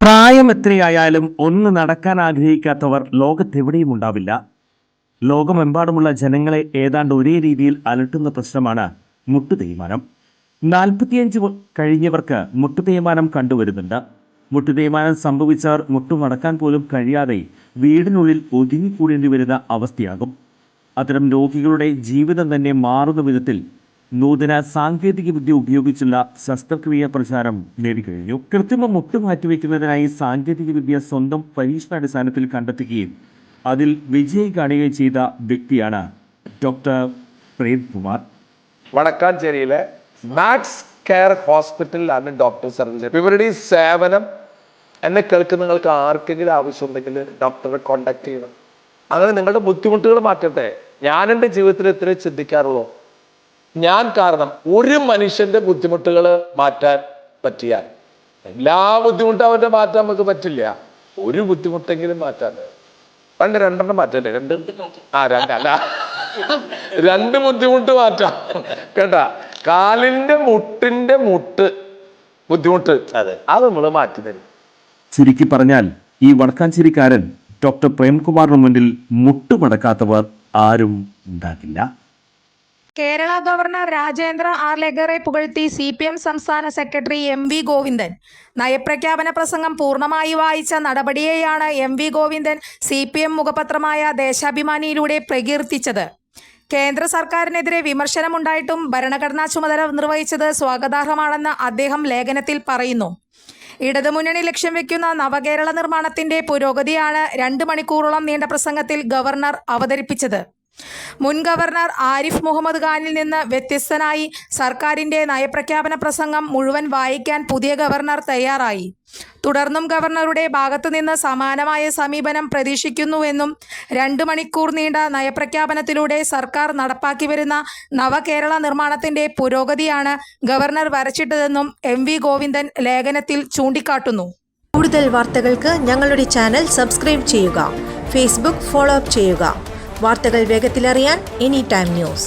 പ്രായം എത്രയായാലും ഒന്ന് നടക്കാൻ ആഗ്രഹിക്കാത്തവർ ലോകത്തെവിടെയും ഉണ്ടാവില്ല. ലോകമെമ്പാടുമുള്ള ജനങ്ങളെ ഏതാണ്ട് ഒരേ രീതിയിൽ അലട്ടുന്ന പ്രശ്നമാണ് മുട്ടുതേയ്മാനം. 45 കഴിഞ്ഞവർക്ക് മുട്ടുതേയ്മാനം കണ്ടുവരുന്നുണ്ട്. മുട്ടുതേയ്മാനം സംഭവിച്ചവർ മുട്ടുമടക്കാൻ പോലും കഴിയാതെ വീടിനുള്ളിൽ ഒതുങ്ങിക്കൂടേണ്ടി വരുന്ന അവസ്ഥയാകും. അത്തരം രോഗികളുടെ ജീവിതം തന്നെ മാറുന്ന വിധത്തിൽ നൂതന സാങ്കേതിക വിദ്യ ഉപയോഗിച്ചുള്ള ശസ്ത്രക്രിയ പ്രചാരം നേടിക്കഴിഞ്ഞു. കൃത്രിമ മുട്ട് മാറ്റിവെക്കുന്നതിനായി സാങ്കേതിക വിദ്യ സ്വന്തം പരീക്ഷണാടിസ്ഥാനത്തിൽ കണ്ടെത്തുകയും അതിൽ വിജയം കാണുകയും ചെയ്ത വ്യക്തിയാണ് ഡോക്ടർ പ്രേംകുമാർ. വടക്കാഞ്ചേരിയിലെ മാക്സ് കെയർ ഹോസ്പിറ്റലിലാണ് ഡോക്ടർ സർജറി. ഇവരുടെ ഈ സേവനം എന്നെ കേൾക്കുന്ന നിങ്ങൾക്ക് ആർക്കെങ്കിലും ആവശ്യമുണ്ടെങ്കിൽ ഡോക്ടറെ കോണ്ടാക്ട് ചെയ്യണം. അങ്ങനെ നിങ്ങളുടെ ബുദ്ധിമുട്ടുകൾ മാറ്റട്ടെ. ഞാൻ എൻ്റെ ജീവിതത്തിൽ ഇത്രയും ചിന്തിക്കാറുള്ളൂ. ഞാൻ കാരണം ഒരു മനുഷ്യന്റെ ബുദ്ധിമുട്ടുകൾ മാറ്റാൻ പറ്റിയാൽ, എല്ലാ ബുദ്ധിമുട്ടും അവന്റെ മാറ്റാൻ നമുക്ക് പറ്റില്ല, ഒരു ബുദ്ധിമുട്ടെങ്കിലും മാറ്റാൻ. പണ്ട് 2 മാറ്റല്ലേ? രണ്ട് ബുദ്ധിമുട്ട് മാറ്റാം കേട്ടാ. കാലിന്റെ മുട്ടിന്റെ ബുദ്ധിമുട്ട് അത് നമ്മൾ മാറ്റി തരും. ചുരുക്കി പറഞ്ഞാൽ ഈ വടക്കാഞ്ചേരിക്കാരൻ ഡോക്ടർ പ്രേംകുമാറിന് മുന്നിൽ മുട്ടുമടക്കാത്തവർ ആരും ഉണ്ടാകില്ല. കേരള ഗവർണർ രാജേന്ദ്ര ആർലേക്കറെ പുകഴ്ത്തി CPM സംസ്ഥാന സെക്രട്ടറി MV ഗോവിന്ദൻ. നയപ്രഖ്യാപന പ്രസംഗം പൂർണ്ണമായി വായിച്ച നടപടിയെയാണ് MV ഗോവിന്ദൻ CPM മുഖപത്രമായ ദേശാഭിമാനിയിലൂടെ പ്രകീർത്തിച്ചത്. കേന്ദ്ര സർക്കാരിനെതിരെ വിമർശനമുണ്ടായിട്ടും ഭരണഘടനാ ചുമതല നിർവഹിച്ചത് സ്വാഗതാർഹമാണെന്ന് അദ്ദേഹം ലേഖനത്തിൽ പറയുന്നു. ഇടതുമുന്നണി ലക്ഷ്യം വെക്കുന്ന നവകേരള നിർമ്മാണത്തിന്റെ പുരോഗതിയാണ് 2 മണിക്കൂറോളം നീണ്ട പ്രസംഗത്തിൽ ഗവർണർ അവതരിപ്പിച്ചത്. മുൻ ഗവർണർ ആരിഫ് മുഹമ്മദ് ഖാനിൽ നിന്ന് വ്യത്യസ്തനായി സർക്കാരിന്റെ നയപ്രഖ്യാപന പ്രസംഗം മുഴുവൻ വായിക്കാൻ പുതിയ ഗവർണർ തയ്യാറായി. തുടർന്നും ഗവർണറുടെ ഭാഗത്തുനിന്ന് സമാനമായ സമീപനം പ്രതീക്ഷിക്കുന്നുവെന്നും 2 മണിക്കൂർ നീണ്ട നയപ്രഖ്യാപനത്തിലൂടെ സർക്കാർ നടപ്പാക്കി വരുന്ന നവകേരള നിർമ്മാണത്തിന്റെ പുരോഗതിയാണ് ഗവർണർ വരച്ചിട്ടതെന്നും MV ഗോവിന്ദൻ ലേഖനത്തിൽ ചൂണ്ടിക്കാട്ടുന്നു. കൂടുതൽ വാർത്തകൾക്ക് ഞങ്ങളുടെ ചാനൽ സബ്സ്ക്രൈബ് ചെയ്യുക. ഫേസ്ബുക്ക് ഫോളോ അപ്പ് ചെയ്യുക. വാർത്തകൾ വേഗത്തിലറിയാൻ Anytime News.